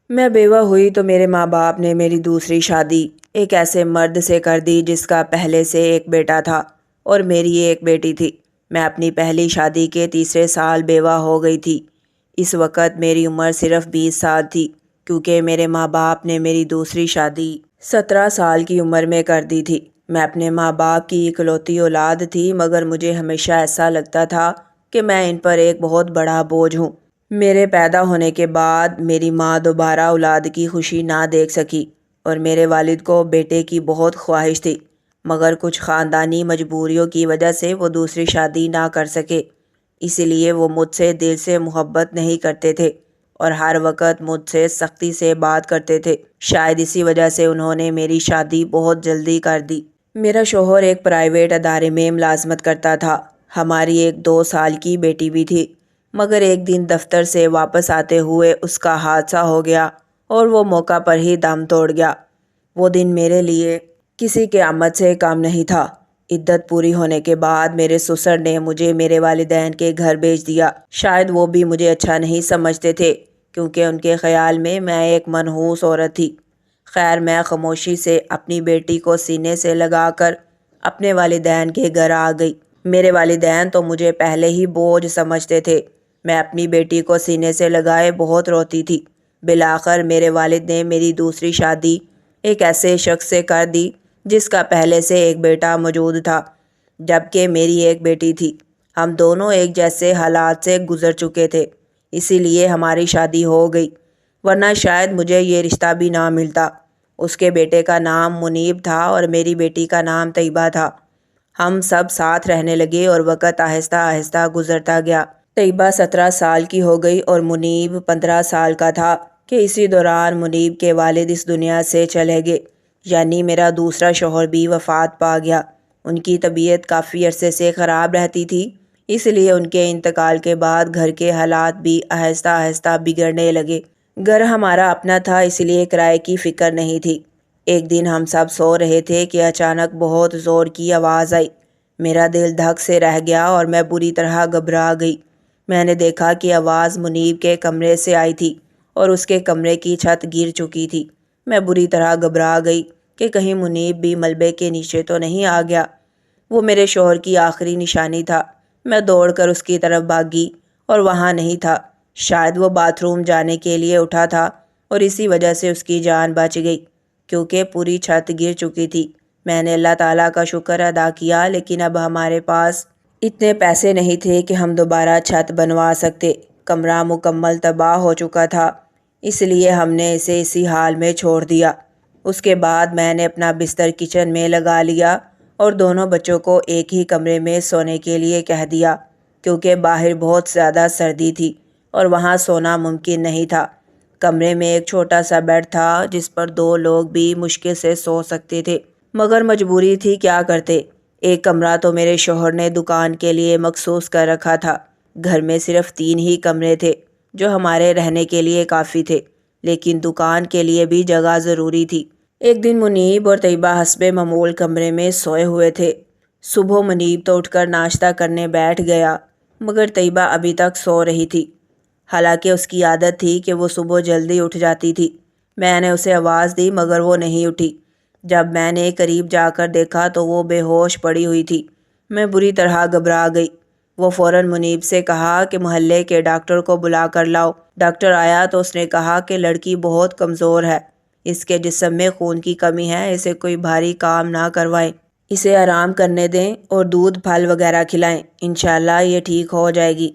میں بیوہ ہوئی تو میرے ماں باپ نے میری دوسری شادی ایک ایسے مرد سے کر دی جس کا پہلے سے ایک بیٹا تھا اور میری ایک بیٹی تھی۔ میں اپنی پہلی شادی کے تیسرے سال بیوہ ہو گئی تھی۔ اس وقت میری عمر صرف 20 سال تھی، کیونکہ میرے ماں باپ نے میری دوسری شادی 17 سال کی عمر میں کر دی تھی۔ میں اپنے ماں باپ کی اکلوتی اولاد تھی، مگر مجھے ہمیشہ ایسا لگتا تھا کہ میں ان پر ایک بہت بڑا بوجھ ہوں۔ میرے پیدا ہونے کے بعد میری ماں دوبارہ اولاد کی خوشی نہ دیکھ سکی اور میرے والد کو بیٹے کی بہت خواہش تھی، مگر کچھ خاندانی مجبوریوں کی وجہ سے وہ دوسری شادی نہ کر سکے۔ اسی لیے وہ مجھ سے دل سے محبت نہیں کرتے تھے اور ہر وقت مجھ سے سختی سے بات کرتے تھے۔ شاید اسی وجہ سے انہوں نے میری شادی بہت جلدی کر دی۔ میرا شوہر ایک پرائیویٹ ادارے میں ملازمت کرتا تھا۔ ہماری ایک 2 سال کی بیٹی بھی تھی، مگر ایک دن دفتر سے واپس آتے ہوئے اس کا حادثہ ہو گیا اور وہ موقع پر ہی دم توڑ گیا۔ وہ دن میرے لیے کسی قیامت سے کم نہیں تھا۔ عدت پوری ہونے کے بعد میرے سسر نے مجھے میرے والدین کے گھر بھیج دیا۔ شاید وہ بھی مجھے اچھا نہیں سمجھتے تھے، کیونکہ ان کے خیال میں ایک منحوس عورت تھی۔ خیر، میں خاموشی سے اپنی بیٹی کو سینے سے لگا کر اپنے والدین کے گھر آ گئی۔ میرے والدین تو مجھے پہلے ہی بوجھ سمجھتے تھے۔ میں اپنی بیٹی کو سینے سے لگائے بہت روتی تھی۔ بالآخر میرے والد نے میری دوسری شادی ایک ایسے شخص سے کر دی جس کا پہلے سے ایک بیٹا موجود تھا، جبکہ میری ایک بیٹی تھی۔ ہم دونوں ایک جیسے حالات سے گزر چکے تھے، اسی لیے ہماری شادی ہو گئی، ورنہ شاید مجھے یہ رشتہ بھی نہ ملتا۔ اس کے بیٹے کا نام منیب تھا اور میری بیٹی کا نام طیبہ تھا۔ ہم سب ساتھ رہنے لگے اور وقت آہستہ آہستہ گزرتا گیا۔ طیبہ 17 سال کی ہو گئی اور منیب 15 سال کا تھا کہ اسی دوران منیب کے والد اس دنیا سے چلے گئے، یعنی میرا دوسرا شوہر بھی وفات پا گیا۔ ان کی طبیعت کافی عرصے سے خراب رہتی تھی، اس لیے ان کے انتقال کے بعد گھر کے حالات بھی آہستہ آہستہ بگڑنے لگے۔ گھر ہمارا اپنا تھا، اس لیے کرائے کی فکر نہیں تھی۔ ایک دن ہم سب سو رہے تھے کہ اچانک بہت زور کی آواز آئی۔ میرا دل دھک سے رہ گیا اور میں بری طرح گھبرا گئی۔ میں نے دیکھا کہ آواز منیب کے کمرے سے آئی تھی اور اس کے کمرے کی چھت گر چکی تھی۔ میں بری طرح گھبرا گئی کہ کہیں منیب بھی ملبے کے نیچے تو نہیں آ گیا۔ وہ میرے شوہر کی آخری نشانی تھا۔ میں دوڑ کر اس کی طرف بھاگی اور وہاں نہیں تھا۔ شاید وہ باتھ روم جانے کے لیے اٹھا تھا اور اسی وجہ سے اس کی جان بچ گئی، کیونکہ پوری چھت گر چکی تھی۔ میں نے اللہ تعالیٰ کا شکر ادا کیا، لیکن اب ہمارے پاس اتنے پیسے نہیں تھے کہ ہم دوبارہ چھت بنوا سکتے۔ کمرہ مکمل تباہ ہو چکا تھا، اس لیے ہم نے اسے اسی حال میں چھوڑ دیا۔ اس کے بعد میں نے اپنا بستر کچن میں لگا لیا اور دونوں بچوں کو ایک ہی کمرے میں سونے کے لیے کہہ دیا، کیونکہ باہر بہت زیادہ سردی تھی اور وہاں سونا ممکن نہیں تھا۔ کمرے میں ایک چھوٹا سا بیڈ تھا جس پر 2 لوگ بھی مشکل سے سو سکتے تھے، مگر مجبوری تھی، کیا کرتے۔ ایک کمرہ تو میرے شوہر نے دکان کے لیے مخصوص کر رکھا تھا۔ گھر میں صرف 3 ہی کمرے تھے جو ہمارے رہنے کے لیے کافی تھے، لیکن دکان کے لیے بھی جگہ ضروری تھی۔ ایک دن منیب اور طیبہ حسب معمول کمرے میں سوئے ہوئے تھے۔ صبح منیب تو اٹھ کر ناشتہ کرنے بیٹھ گیا، مگر طیبہ ابھی تک سو رہی تھی، حالانکہ اس کی عادت تھی کہ وہ صبح جلدی اٹھ جاتی تھی۔ میں نے اسے آواز دی مگر وہ نہیں اٹھی۔ جب میں نے قریب جا کر دیکھا تو وہ بے ہوش پڑی ہوئی تھی۔ میں بری طرح گھبرا گئی۔ وہ فوراً منیب سے کہا کہ محلے کے ڈاکٹر کو بلا کر لاؤ۔ ڈاکٹر آیا تو اس نے کہا کہ لڑکی بہت کمزور ہے، اس کے جسم میں خون کی کمی ہے، اسے کوئی بھاری کام نہ کروائیں، اسے آرام کرنے دیں اور دودھ پھل وغیرہ کھلائیں، انشاءاللہ یہ ٹھیک ہو جائے گی۔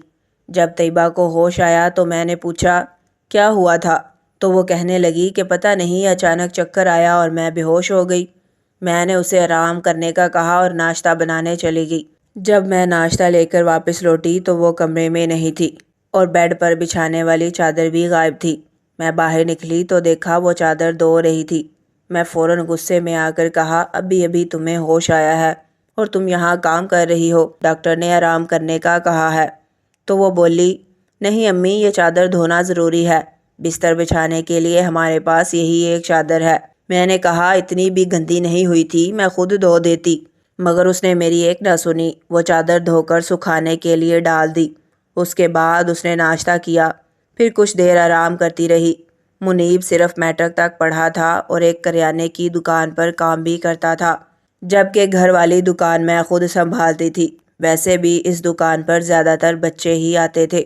جب طیبہ کو ہوش آیا تو میں نے پوچھا کیا ہوا تھا، تو وہ کہنے لگی کہ پتہ نہیں، اچانک چکر آیا اور میں بے ہوش ہو گئی۔ میں نے اسے آرام کرنے کا کہا اور ناشتہ بنانے چلی گئی۔ جب میں ناشتہ لے کر واپس لوٹی تو وہ کمرے میں نہیں تھی اور بیڈ پر بچھانے والی چادر بھی غائب تھی۔ میں باہر نکلی تو دیکھا وہ چادر دھو رہی تھی۔ میں فوراً غصے میں آ کر کہا ابھی ابھی تمہیں ہوش آیا ہے اور تم یہاں کام کر رہی ہو، ڈاکٹر نے آرام کرنے کا کہا ہے۔ تو وہ بولی نہیں امی، یہ چادر دھونا ضروری ہے، بستر بچھانے کے لیے ہمارے پاس یہی ایک چادر ہے۔ میں نے کہا اتنی بھی گندی نہیں ہوئی تھی، میں خود دھو دیتی، مگر اس نے میری ایک نہ سنی۔ وہ چادر دھو کر سکھانے کے لیے ڈال دی۔ اس کے بعد اس نے ناشتہ کیا، پھر کچھ دیر آرام کرتی رہی۔ منیب صرف میٹرک تک پڑھا تھا اور ایک کریانے کی دکان پر کام بھی کرتا تھا، جبکہ گھر والی دکان میں خود سنبھالتی تھی۔ ویسے بھی اس دکان پر زیادہ تر بچے ہی آتے تھے۔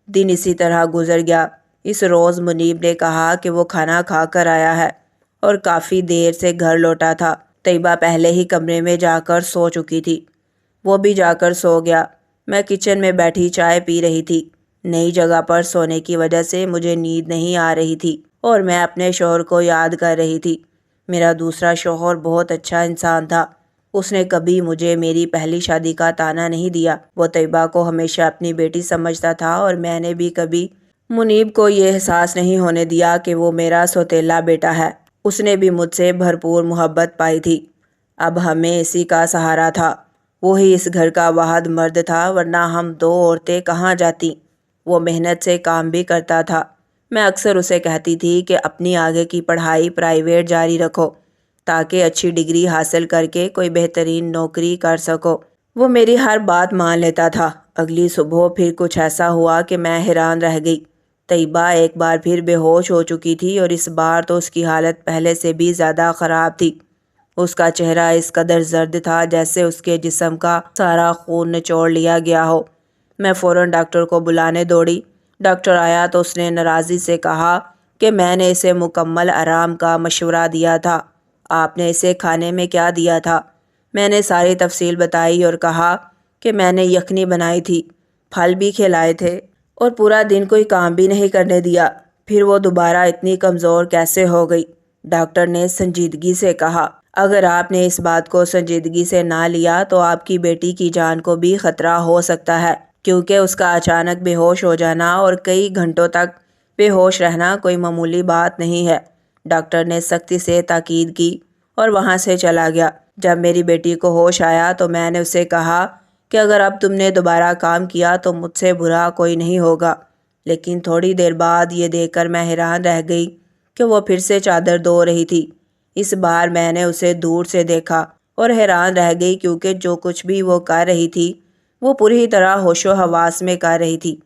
دن اسی طرح گزر گیا۔ اس روز منیب نے کہا کہ وہ کھانا کھا کر آیا ہے اور کافی دیر سے گھر لوٹا تھا۔ طیبہ پہلے ہی کمرے میں جا کر سو چکی تھی، وہ بھی جا کر سو گیا۔ میں کچن میں بیٹھی چائے پی رہی تھی۔ نئی جگہ پر سونے کی وجہ سے مجھے نیند نہیں آ رہی تھی اور میں اپنے شوہر کو یاد کر رہی تھی۔ میرا دوسرا شوہر بہت اچھا انسان تھا۔ اس نے کبھی مجھے میری پہلی شادی کا طعنہ نہیں دیا۔ وہ طیبہ کو ہمیشہ اپنی بیٹی سمجھتا تھا اور میں نے بھی کبھی منیب کو یہ احساس نہیں ہونے دیا کہ وہ میرا سوتیلا بیٹا ہے۔ اس نے بھی مجھ سے بھرپور محبت پائی تھی۔ اب ہمیں اسی کا سہارا تھا۔ وہی اس گھر کا واحد مرد تھا، ورنہ ہم دو عورتیں کہاں جاتی۔ وہ محنت سے کام بھی کرتا تھا۔ میں اکثر اسے کہتی تھی کہ اپنی آگے کی پڑھائی پرائیویٹ جاری رکھو تاکہ اچھی ڈگری حاصل کر کے کوئی بہترین نوکری کر سکو۔ وہ میری ہر بات مان لیتا تھا۔ اگلی صبح پھر کچھ ایسا ہوا کہ میں حیران رہ گئی۔ طیبہ ایک بار پھر بے ہوش ہو چکی تھی اور اس بار تو اس کی حالت پہلے سے بھی زیادہ خراب تھی۔ اس کا چہرہ اس قدر زرد تھا جیسے اس کے جسم کا سارا خون نچوڑ لیا گیا ہو۔ میں فوراً ڈاکٹر کو بلانے دوڑی۔ ڈاکٹر آیا تو اس نے ناراضی سے کہا کہ میں نے اسے مکمل آرام کا مشورہ دیا تھا۔ آپ نے اسے کھانے میں کیا دیا تھا؟ میں نے ساری تفصیل بتائی اور کہا کہ میں نے یخنی بنائی تھی، پھل بھی کھلائے تھے اور پورا دن کوئی کام بھی نہیں کرنے دیا۔ پھر وہ دوبارہ اتنی کمزور کیسے ہو گئی؟ ڈاکٹر نے سنجیدگی سے کہا، اگر آپ نے اس بات کو سنجیدگی سے نہ لیا تو آپ کی بیٹی کی جان کو بھی خطرہ ہو سکتا ہے، کیونکہ اس کا اچانک بے ہوش ہو جانا اور کئی گھنٹوں تک بے ہوش رہنا کوئی معمولی بات نہیں ہے۔ ڈاکٹر نے سختی سے تاکید کی اور وہاں سے چلا گیا۔ جب میری بیٹی کو ہوش آیا تو میں نے اسے کہا کہ اگر اب تم نے دوبارہ کام کیا تو مجھ سے برا کوئی نہیں ہوگا۔ لیکن تھوڑی دیر بعد یہ دیکھ کر میں حیران رہ گئی کہ وہ پھر سے چادر دھو رہی تھی۔ اس بار میں نے اسے دور سے دیکھا اور حیران رہ گئی، کیونکہ جو کچھ بھی وہ کر رہی تھی وہ پوری طرح ہوش و حواس میں کر رہی تھی۔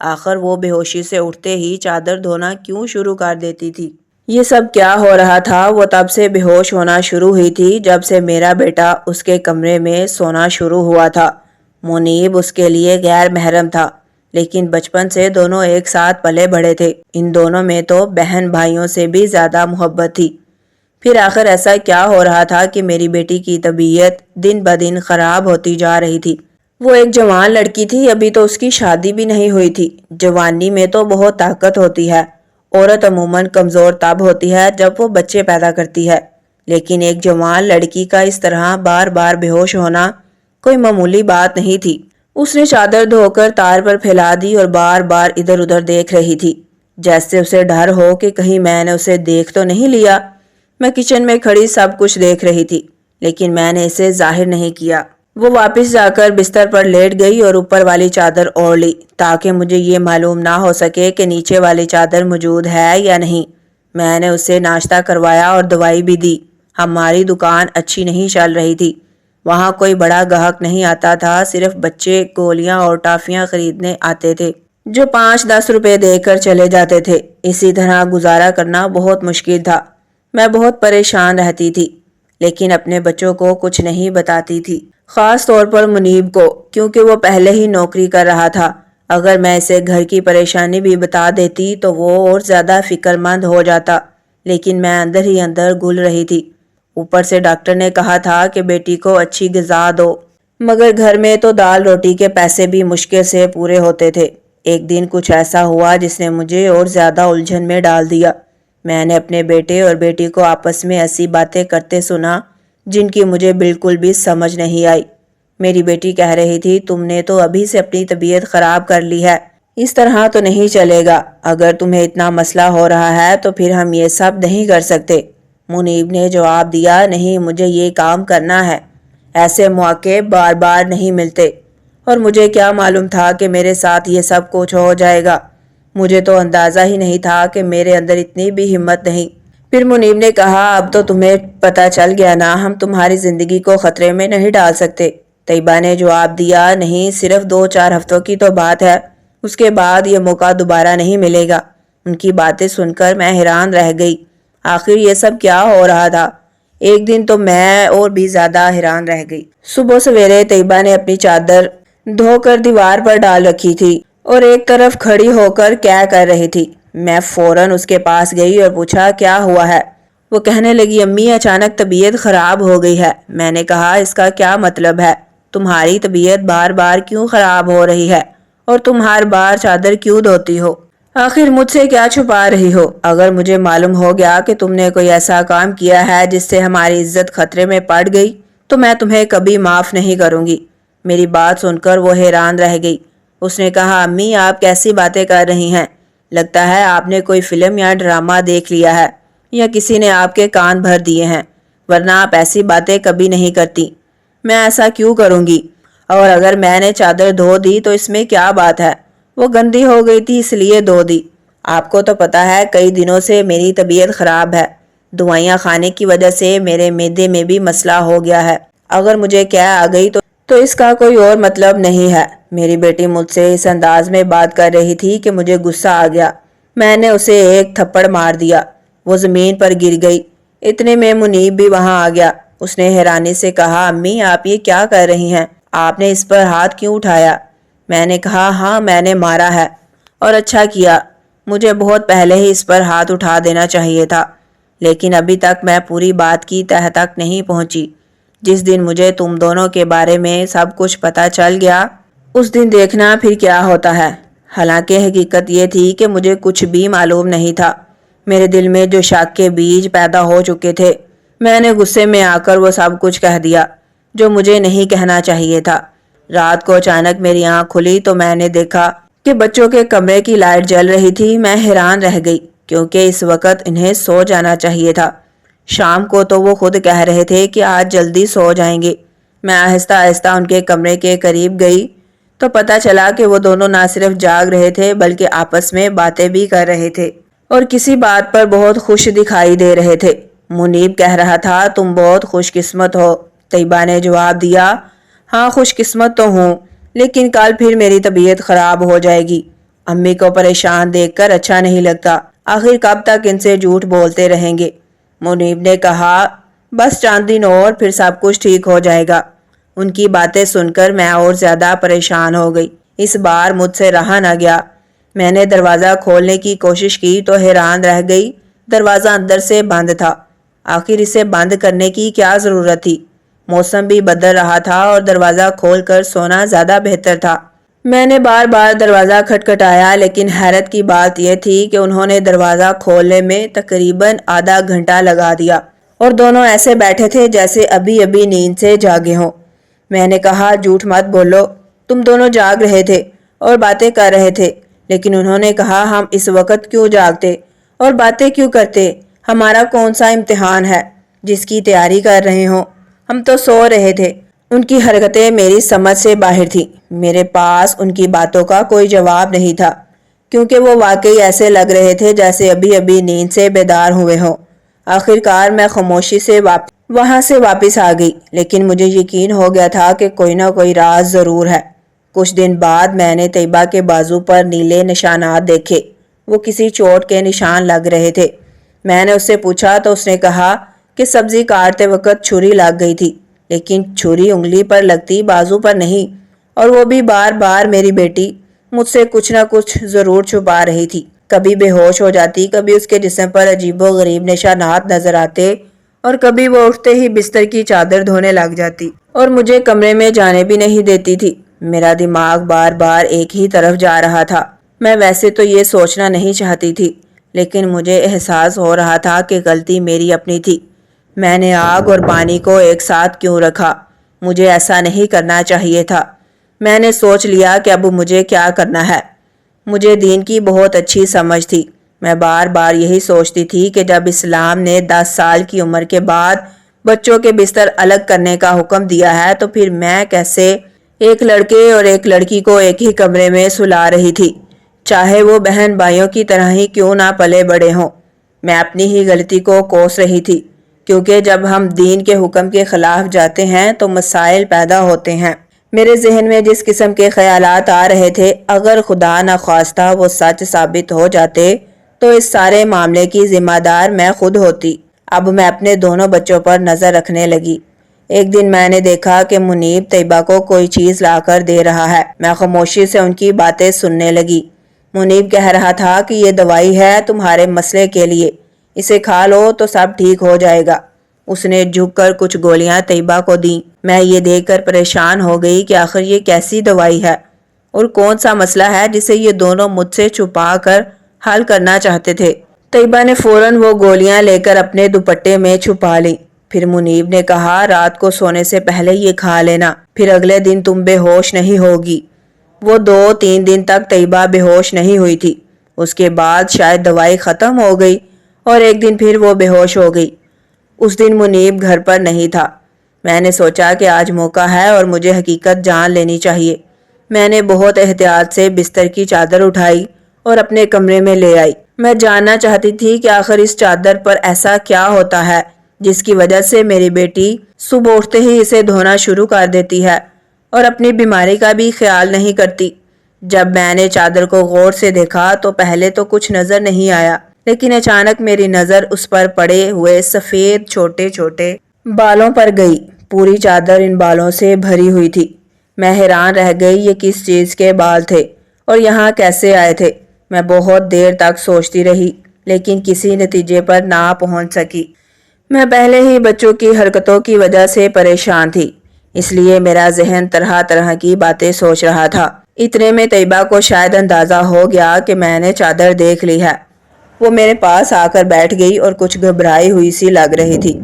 آخر وہ بے ہوشی سے اٹھتے ہی چادر دھونا کیوں شروع کر دیتی تھی؟ یہ سب کیا ہو رہا تھا؟ وہ تب سے بے ہوش ہونا شروع ہوئی تھی جب سے میرا بیٹا اس کے کمرے میں سونا شروع ہوا تھا۔ منیب اس کے لیے غیر محرم تھا، لیکن بچپن سے دونوں ایک ساتھ پلے بڑھے تھے۔ ان دونوں میں تو بہن بھائیوں سے بھی زیادہ محبت تھی۔ پھر آخر ایسا کیا ہو رہا تھا کہ میری بیٹی کی طبیعت دن بدن خراب ہوتی جا رہی تھی؟ وہ ایک جوان لڑکی تھی، ابھی تو اس کی شادی بھی نہیں ہوئی تھی۔ جوانی میں تو بہت طاقت ہوتی ہے۔ عورت عموماً کمزور تب ہوتی ہے جب وہ بچے پیدا کرتی ہے، لیکن ایک جوان لڑکی کا اس طرح بار بار بے ہوش ہونا کوئی معمولی بات نہیں تھی۔ اس نے چادر دھو کر تار پر پھیلا دی اور بار بار ادھر ادھر دیکھ رہی تھی، جیسے اسے ڈر ہو کہ کہیں میں نے اسے دیکھ تو نہیں لیا۔ میں کچن میں کھڑی سب کچھ دیکھ رہی تھی، لیکن میں نے اسے ظاہر نہیں کیا۔ وہ واپس جا کر بستر پر لیٹ گئی اور اوپر والی چادر اوڑھ لی تاکہ مجھے یہ معلوم نہ ہو سکے کہ نیچے والی چادر موجود ہے یا نہیں۔ میں نے اسے ناشتہ کروایا اور دوائی بھی دی۔ ہماری دکان اچھی نہیں چل رہی تھی۔ وہاں کوئی بڑا گاہک نہیں آتا تھا، صرف بچے گولیاں اور ٹافیاں خریدنے آتے تھے جو 5-10 روپے دے کر چلے جاتے تھے۔ اسی طرح گزارا کرنا بہت مشکل تھا۔ میں بہت پریشان رہتی تھی، لیکن اپنے بچوں کو کچھ نہیں بتاتی تھی، خاص طور پر منیب کو، کیونکہ وہ پہلے ہی نوکری کر رہا تھا۔ اگر میں اسے گھر کی پریشانی بھی بتا دیتی تو وہ اور زیادہ فکر مند ہو جاتا، لیکن میں اندر ہی اندر گل رہی تھی۔ اوپر سے ڈاکٹر نے کہا تھا کہ بیٹی کو اچھی غذا دو، مگر گھر میں تو دال روٹی کے پیسے بھی مشکل سے پورے ہوتے تھے۔ ایک دن کچھ ایسا ہوا جس نے مجھے اور زیادہ الجھن میں ڈال دیا۔ میں نے اپنے بیٹے اور بیٹی کو آپس میں ایسی باتیں کرتے سنا جن کی مجھے بالکل بھی سمجھ نہیں آئی۔ میری بیٹی کہہ رہی تھی، تم نے تو ابھی سے اپنی طبیعت خراب کر لی ہے، اس طرح تو نہیں چلے گا۔ اگر تمہیں اتنا مسئلہ ہو رہا ہے تو پھر ہم یہ سب نہیں کر سکتے۔ منیب نے جواب دیا، نہیں، مجھے یہ کام کرنا ہے۔ ایسے مواقع بار بار نہیں ملتے، اور مجھے کیا معلوم تھا کہ میرے ساتھ یہ سب کچھ ہو جائے گا۔ مجھے تو اندازہ ہی نہیں تھا کہ میرے اندر اتنی بھی ہمت نہیں۔ پھر منیب نے کہا، اب تو تمہیں پتہ چل گیا نا، ہم تمہاری زندگی کو خطرے میں نہیں ڈال سکتے۔ طیبہ نے جواب دیا، نہیں، صرف 2-4 ہفتوں کی تو بات ہے، اس کے بعد یہ موقع دوبارہ نہیں ملے گا۔ ان کی باتیں سن کر میں حیران رہ گئی۔ آخر یہ سب کیا ہو رہا تھا؟ ایک دن تو میں اور بھی زیادہ حیران رہ گئی۔ صبح سویرے طیبہ نے اپنی چادر دھو کر دیوار پر ڈال رکھی تھی اور ایک طرف کھڑی ہو کر کیا کر رہی تھی۔ میں فوراً اس کے پاس گئی اور پوچھا کیا ہوا ہے؟ وہ کہنے لگی امی اچانک طبیعت خراب ہو گئی ہے۔ میں نے کہا اس کا کیا مطلب ہے؟ تمہاری طبیعت بار بار کیوں خراب ہو رہی ہے اور تم ہر بار چادر کیوں دھوتی ہو؟ آخر مجھ سے کیا چھپا رہی ہو؟ اگر مجھے معلوم ہو گیا کہ تم نے کوئی ایسا کام کیا ہے جس سے ہماری عزت خطرے میں پڑ گئی تو میں تمہیں کبھی معاف نہیں کروں گی۔ میری بات سن کر وہ حیران رہ گئی۔ اس نے کہا امی آپ کیسی باتیں کر رہی ہیں؟ لگتا ہے آپ نے کوئی فلم یا ڈرامہ دیکھ لیا ہے یا کسی نے آپ کے کان بھر دیے ہیں، ورنہ آپ ایسی باتیں کبھی نہیں کرتی۔ میں ایسا کیوں کروں گی؟ اور اگر میں نے چادر دھو دی تو اس میں کیا بات ہے؟ وہ گندی ہو گئی تھی اس لیے دھو دی۔ آپ کو تو پتا ہے کئی دنوں سے میری طبیعت خراب ہے۔ دوائیاں کھانے کی وجہ سے میرے معدے میں بھی مسئلہ ہو گیا ہے۔ اگر مجھے کیا آ گئی تو اس کا کوئی اور مطلب نہیں ہے۔ میری بیٹی مجھ سے اس انداز میں بات کر رہی تھی کہ مجھے غصہ آ گیا۔ میں نے اسے ایک تھپڑ مار دیا۔ وہ زمین پر گر گئی۔ اتنے میں منیب بھی وہاں آ گیا۔ اس نے حیرانی سے کہا امی آپ یہ کیا کر رہی ہیں؟ آپ نے اس پر ہاتھ کیوں اٹھایا؟ میں نے کہا ہاں میں نے مارا ہے اور اچھا کیا، مجھے بہت پہلے ہی اس پر ہاتھ اٹھا دینا چاہیے تھا، لیکن ابھی تک میں پوری بات کی تہہ تک نہیں پہنچی۔ جس دن مجھے تم دونوں کے بارے میں سب کچھ پتہ چل گیا اس دن دیکھنا پھر کیا ہوتا ہے۔ حالانکہ حقیقت یہ تھی کہ مجھے کچھ بھی معلوم نہیں تھا۔ میرے دل میں جو شک کے بیج پیدا ہو چکے تھے، میں نے غصے میں آ کر وہ سب کچھ کہہ دیا جو مجھے نہیں کہنا چاہیے تھا۔ رات کو اچانک میری آنکھ کھلی تو میں نے دیکھا کہ بچوں کے کمرے کی لائٹ جل رہی تھی۔ میں حیران رہ گئی کیونکہ اس وقت انہیں سو جانا چاہیے تھا۔ شام کو تو وہ خود کہہ رہے تھے کہ آج جلدی سو جائیں گے۔ میں آہستہ آہستہ ان کے کمرے کے قریب گئی تو پتہ چلا کہ وہ دونوں نہ صرف جاگ رہے تھے بلکہ آپس میں باتیں بھی کر رہے تھے اور کسی بات پر بہت خوش دکھائی دے رہے تھے۔ منیب کہہ رہا تھا تم بہت خوش قسمت ہو۔ طیبہ نے جواب دیا ہاں خوش قسمت تو ہوں، لیکن کل پھر میری طبیعت خراب ہو جائے گی۔ امی کو پریشان دیکھ کر اچھا نہیں لگتا، آخر کب تک ان سے جھوٹ بولتے رہیں گے؟ منیب نے کہا بس چند دن اور پھر سب کچھ ٹھیک ہو جائے گا۔ ان کی باتیں سن کر میں اور زیادہ پریشان ہو گئی۔ اس بار مجھ سے رہا نہ گیا۔ میں نے دروازہ کھولنے کی کوشش کی تو حیران رہ گئی، دروازہ اندر سے بند تھا۔ آخر اسے بند کرنے کی کیا ضرورت تھی؟ موسم بھی بدل رہا تھا اور دروازہ کھول کر سونا زیادہ بہتر تھا۔ میں نے بار بار دروازہ کھٹکھٹایا لیکن حیرت کی بات یہ تھی کہ انہوں نے دروازہ کھولنے میں تقریباً آدھا گھنٹہ لگا دیا اور دونوں ایسے بیٹھے تھے جیسے ابھی ابھی نیند سے جاگے ہوں۔ میں نے کہا جھوٹ مت بولو، تم دونوں جاگ رہے تھے اور باتیں کر رہے تھے، لیکن انہوں نے کہا ہم اس وقت کیوں جاگتے اور باتیں کیوں کرتے؟ ہمارا کون سا امتحان ہے جس کی تیاری کر رہے ہوں؟ ہم تو سو رہے تھے۔ ان کی حرکتیں میری سمجھ سے باہر تھیں۔ میرے پاس ان کی باتوں کا کوئی جواب نہیں تھا کیونکہ وہ واقعی ایسے لگ رہے تھے جیسے ابھی ابھی نیند سے بیدار ہوئے ہوں۔ آخر کار میں خاموشی سے وہاں سے واپس آ گئی، لیکن مجھے یقین ہو گیا تھا کہ کوئی نہ کوئی راز ضرور ہے۔ کچھ دن بعد میں نے طیبہ کے بازو پر نیلے نشانات دیکھے، وہ کسی چوٹ کے نشان لگ رہے تھے۔ میں نے اس سے پوچھا تو اس نے کہا کہ سبزی کاٹتے وقت چھری لگ گئی تھی، لیکن چھری انگلی پر لگتی بازو پر نہیں، اور وہ بھی بار بار میری بیٹی مجھ سے کچھ نہ کچھ ضرور چھپا رہی تھی۔ کبھی بے ہوش ہو جاتی، کبھی اس کے جسم پر عجیب و غریب نشانات نظر آتے اور کبھی وہ اٹھتے ہی بستر کی چادر دھونے لگ جاتی اور مجھے کمرے میں جانے بھی نہیں دیتی تھی۔ میرا دماغ بار بار ایک ہی طرف جا رہا تھا۔ میں ویسے تو یہ سوچنا نہیں چاہتی تھی، لیکن مجھے احساس ہو رہا تھا کہ غلطی میری اپنی تھی۔ میں نے آگ اور پانی کو ایک ساتھ کیوں رکھا؟ مجھے ایسا نہیں کرنا چاہیے تھا۔ میں نے سوچ لیا کہ اب مجھے کیا کرنا ہے۔ مجھے دین کی بہت اچھی سمجھ تھی۔ میں بار بار یہی سوچتی تھی کہ جب اسلام نے 10 سال کی عمر کے بعد بچوں کے بستر الگ کرنے کا حکم دیا ہے تو پھر میں کیسے ایک لڑکے اور ایک لڑکی کو ایک ہی کمرے میں سلا رہی تھی، چاہے وہ بہن بھائیوں کی طرح ہی کیوں نہ پلے بڑے ہوں۔ میں اپنی ہی غلطی کو کوس رہی تھی، کیونکہ جب ہم دین کے حکم کے خلاف جاتے ہیں تو مسائل پیدا ہوتے ہیں۔ میرے ذہن میں جس قسم کے خیالات آ رہے تھے، اگر خدا نخواستہ وہ سچ ثابت ہو جاتے تو اس سارے معاملے کی ذمہ دار میں خود ہوتی۔ اب میں اپنے دونوں بچوں پر نظر رکھنے لگی۔ ایک دن میں نے دیکھا کہ منیب طیبہ کو کوئی چیز لا کر دے رہا ہے۔ میں خاموشی سے ان کی باتیں سننے لگی۔ منیب کہہ رہا تھا کہ یہ دوائی ہے تمہارے مسئلے کے لیے، اسے کھا لو تو سب ٹھیک ہو جائے گا۔ اس نے جھک کر کچھ گولیاں طیبہ کو دیں۔ میں یہ دیکھ کر پریشان ہو گئی کہ آخر یہ کیسی دوائی ہے اور کون سا مسئلہ ہے جسے یہ دونوں مجھ سے چھپا کر حل کرنا چاہتے تھے۔ طیبہ نے فوراً وہ گولیاں لے کر اپنے دوپٹے میں چھپا لیں۔ پھر منیب نے کہا رات کو سونے سے پہلے یہ کھا لینا، پھر اگلے دن تم بے ہوش نہیں ہوگی۔ وہ 2-3 دن تک طیبہ بے ہوش نہیں ہوئی تھی۔ اس کے بعد شاید دوائی ختم ہو گئی اور ایک دن پھر وہ بے ہوش ہو گئی۔ اس دن منیب گھر پر نہیں تھا۔ میں نے سوچا کہ آج موقع ہے اور مجھے حقیقت جان لینی چاہیے۔ میں نے بہت احتیاط سے بستر کی چادر اٹھائی اور اپنے کمرے میں لے آئی۔ میں جاننا چاہتی تھی کہ آخر اس چادر پر ایسا کیا ہوتا ہے جس کی وجہ سے میری بیٹی صبح اٹھتے ہی اسے دھونا شروع کر دیتی ہے اور اپنی بیماری کا بھی خیال نہیں کرتی۔ جب میں نے چادر کو غور سے دیکھا تو پہلے تو کچھ نظر نہیں آیا، لیکن اچانک میری نظر اس پر پڑے ہوئے سفید چھوٹے چھوٹے بالوں پر گئی۔ پوری چادر ان بالوں سے بھری ہوئی تھی۔ میں حیران رہ گئی یہ کس چیز کے بال تھے اور یہاں کیسے آئے تھے۔ میں بہت دیر تک سوچتی رہی لیکن کسی نتیجے پر نہ پہنچ سکی۔ میں پہلے ہی بچوں کی حرکتوں کی وجہ سے پریشان تھی، اس لیے میرا ذہن طرح طرح کی باتیں سوچ رہا تھا۔ اتنے میں طیبہ کو شاید اندازہ ہو گیا کہ میں نے چادر دیکھ لی ہے۔ وہ میرے پاس آ کر بیٹھ گئی اور کچھ گھبرائی ہوئی سی لگ رہی تھی۔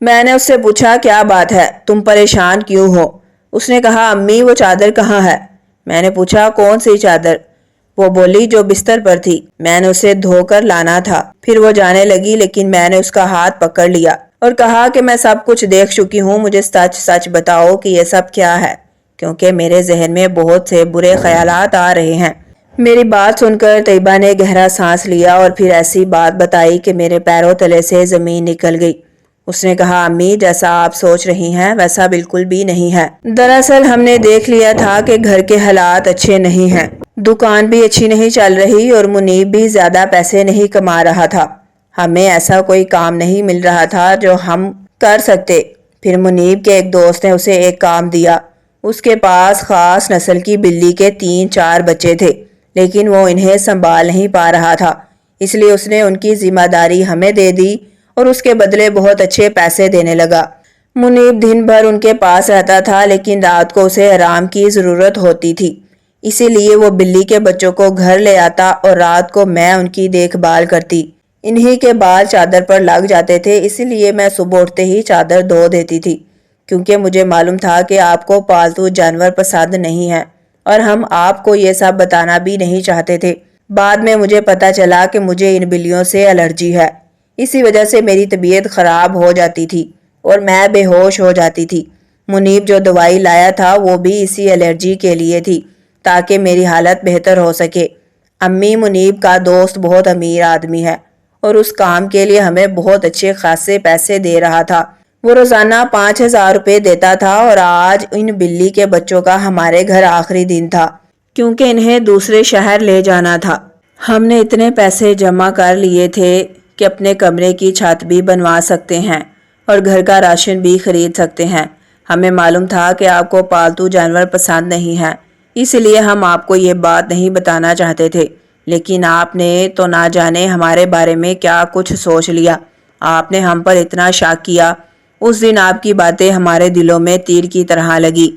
میں نے اس سے پوچھا کیا بات ہے، تم پریشان کیوں ہو؟ اس نے کہا امی وہ چادر کہاں ہے؟ میں نے پوچھا کون سی چادر؟ وہ بولی جو بستر پر تھی، میں نے اسے دھو کر لانا تھا۔ پھر وہ جانے لگی لیکن میں نے اس کا ہاتھ پکڑ لیا اور کہا کہ میں سب کچھ دیکھ چکی ہوں، مجھے سچ سچ بتاؤ کہ یہ سب کیا ہے، کیونکہ میرے ذہن میں بہت سے برے خیالات آ رہے ہیں۔ میری بات سن کر طیبہ نے گہرا سانس لیا اور پھر ایسی بات بتائی کہ میرے پیروں تلے سے زمین نکل گئی۔ اس نے کہا امی جیسا آپ سوچ رہی ہیں ویسا بالکل بھی نہیں ہے۔ دراصل ہم نے دیکھ لیا تھا کہ گھر کے حالات اچھے نہیں ہیں، دکان بھی اچھی نہیں چل رہی اور منیب بھی زیادہ پیسے نہیں کما رہا تھا۔ ہمیں ایسا کوئی کام نہیں مل رہا تھا جو ہم کر سکتے۔ پھر منیب کے ایک دوست نے اسے ایک کام دیا۔ اس کے پاس خاص نسل کی بلی کے 3-4 بچے تھے لیکن وہ انہیں سنبھال نہیں پا رہا تھا، اس لیے اس نے ان کی ذمہ داری ہمیں دے دی اور اس کے بدلے بہت اچھے پیسے دینے لگا۔ منیب دن بھر ان کے پاس رہتا تھا لیکن رات کو اسے آرام کی ضرورت ہوتی تھی، اسی لیے وہ بلی کے بچوں کو گھر لے آتا اور رات کو میں ان کی دیکھ بھال کرتی۔ انہی کے بال چادر پر لگ جاتے تھے، اسی لیے میں صبح اٹھتے ہی چادر دھو دیتی تھی، کیونکہ مجھے معلوم تھا کہ آپ کو پالتو جانور پسند نہیں ہیں اور ہم آپ کو یہ سب بتانا بھی نہیں چاہتے تھے۔ بعد میں مجھے پتا چلا کہ مجھے ان بلیوں سے الرجی ہے، اسی وجہ سے میری طبیعت خراب ہو جاتی تھی اور میں بے ہوش ہو جاتی تھی۔ منیب جو دوائی لایا تھا وہ بھی اسی الرجی کے لیے تھی تاکہ میری حالت بہتر ہو سکے۔ امی منیب کا دوست بہت امیر آدمی ہے اور اس کام کے لیے ہمیں بہت اچھے خاصے پیسے دے رہا تھا۔ وہ روزانہ 5,000 روپے دیتا تھا اور آج ان بلی کے بچوں کا ہمارے گھر آخری دن تھا کیونکہ انہیں دوسرے شہر لے جانا تھا۔ ہم نے اتنے پیسے جمع کر لیے تھے کہ اپنے کمرے کی چھت بھی بنوا سکتے ہیں اور گھر کا راشن بھی خرید سکتے ہیں۔ ہمیں معلوم تھا کہ آپ کو پالتو جانور پسند نہیں ہیں، اس لیے ہم آپ کو یہ بات نہیں بتانا چاہتے تھے، لیکن آپ نے تو نہ جانے ہمارے بارے میں کیا کچھ سوچ لیا۔ آپ نے ہم پر اتنا شک کیا۔ اس دن آپ کی باتیں ہمارے دلوں میں تیر کی طرح لگی۔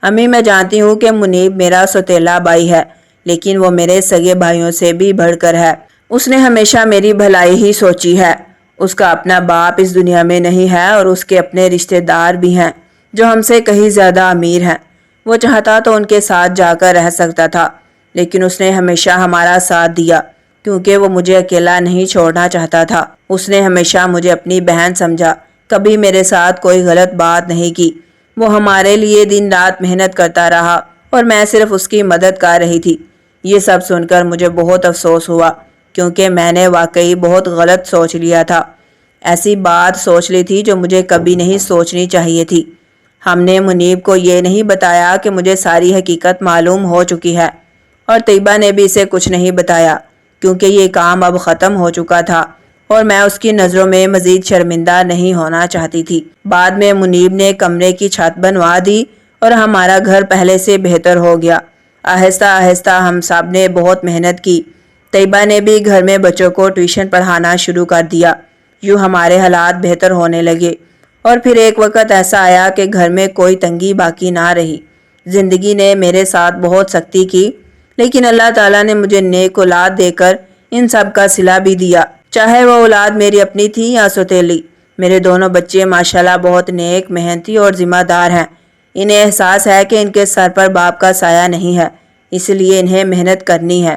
امی میں جانتی ہوں کہ منیب میرا سوتیلا بھائی ہے لیکن وہ میرے سگے بھائیوں سے بھی بڑھ کر ہے۔ اس نے ہمیشہ میری بھلائی ہی سوچی ہے۔ اس کا اپنا باپ اس دنیا میں نہیں ہے اور اس کے اپنے رشتہ دار بھی ہیں جو ہم سے کہیں زیادہ امیر ہیں۔ وہ چاہتا تو ان کے ساتھ جا کر رہ سکتا تھا لیکن اس نے ہمیشہ ہمارا ساتھ دیا کیونکہ وہ مجھے اکیلا نہیں چھوڑنا چاہتا تھا۔ اس نے ہمیشہ مجھے اپنی بہن سمجھا، کبھی میرے ساتھ کوئی غلط بات نہیں کی۔ وہ ہمارے لیے دن رات محنت کرتا رہا اور میں صرف اس کی مدد کر رہی تھی۔ یہ سب سن کر مجھے بہت افسوس ہوا کیونکہ میں نے واقعی بہت غلط سوچ لیا تھا، ایسی بات سوچ لی تھی جو مجھے کبھی نہیں سوچنی چاہیے تھی۔ ہم نے منیب کو یہ نہیں بتایا کہ مجھے ساری حقیقت معلوم ہو چکی ہے اور طیبہ نے بھی اسے کچھ نہیں بتایا۔ کیونکہ یہ کام اب ختم ہو چکا تھا اور میں اس کی نظروں میں مزید شرمندہ نہیں ہونا چاہتی تھی۔ بعد میں منیب نے کمرے کی چھت بنوا دی اور ہمارا گھر پہلے سے بہتر ہو گیا۔ آہستہ آہستہ ہم سب نے بہت محنت کی۔ طیبہ نے بھی گھر میں بچوں کو ٹیوشن پڑھانا شروع کر دیا۔ یوں ہمارے حالات بہتر ہونے لگے اور پھر ایک وقت ایسا آیا کہ گھر میں کوئی تنگی باقی نہ رہی۔ زندگی نے میرے ساتھ بہت سختی کی، لیکن اللہ تعالیٰ نے مجھے نیک اولاد دے کر ان سب کا صلہ بھی دیا، چاہے وہ اولاد میری اپنی تھی یا سوتیلی۔ میرے دونوں بچے ماشاءاللہ بہت نیک، محنتی اور ذمہ دار ہیں۔ انہیں احساس ہے کہ ان کے سر پر باپ کا سایہ نہیں ہے، اس لیے انہیں محنت کرنی ہے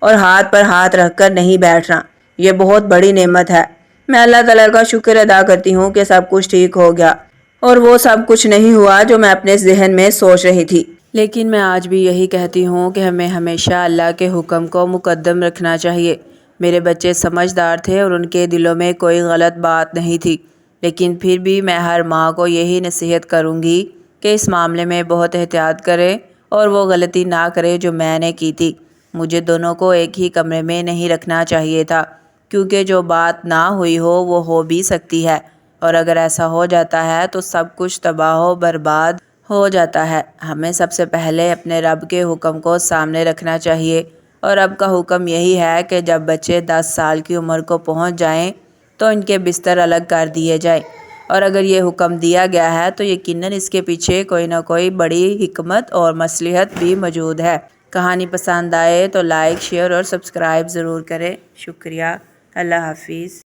اور ہاتھ پر ہاتھ رکھ کر نہیں بیٹھنا۔ یہ بہت بڑی نعمت ہے۔ میں اللہ تعالیٰ کا شکر ادا کرتی ہوں کہ سب کچھ ٹھیک ہو گیا اور وہ سب کچھ نہیں ہوا جو میں اپنے ذہن میں سوچ رہی تھی۔ لیکن میں آج بھی یہی کہتی ہوں کہ ہمیں ہمیشہ اللہ کے حکم کو مقدم رکھنا چاہیے۔ میرے بچے سمجھدار تھے اور ان کے دلوں میں کوئی غلط بات نہیں تھی، لیکن پھر بھی میں ہر ماں کو یہی نصیحت کروں گی کہ اس معاملے میں بہت احتیاط کرے اور وہ غلطی نہ کرے جو میں نے کی تھی۔ مجھے دونوں کو ایک ہی کمرے میں نہیں رکھنا چاہیے تھا، کیونکہ جو بات نہ ہوئی ہو وہ ہو بھی سکتی ہے، اور اگر ایسا ہو جاتا ہے تو سب کچھ تباہ و برباد ہو جاتا ہے۔ ہمیں سب سے پہلے اپنے رب کے حکم کو سامنے رکھنا چاہیے، اور رب کا حکم یہی ہے کہ جب بچے 10 سال کی عمر کو پہنچ جائیں تو ان کے بستر الگ کر دیے جائیں، اور اگر یہ حکم دیا گیا ہے تو یقیناً اس کے پیچھے کوئی نہ کوئی بڑی حکمت اور مصلحت بھی موجود ہے۔ کہانی پسند آئے تو لائک، شیئر اور سبسکرائب ضرور کریں۔ شکریہ۔ اللہ حافظ۔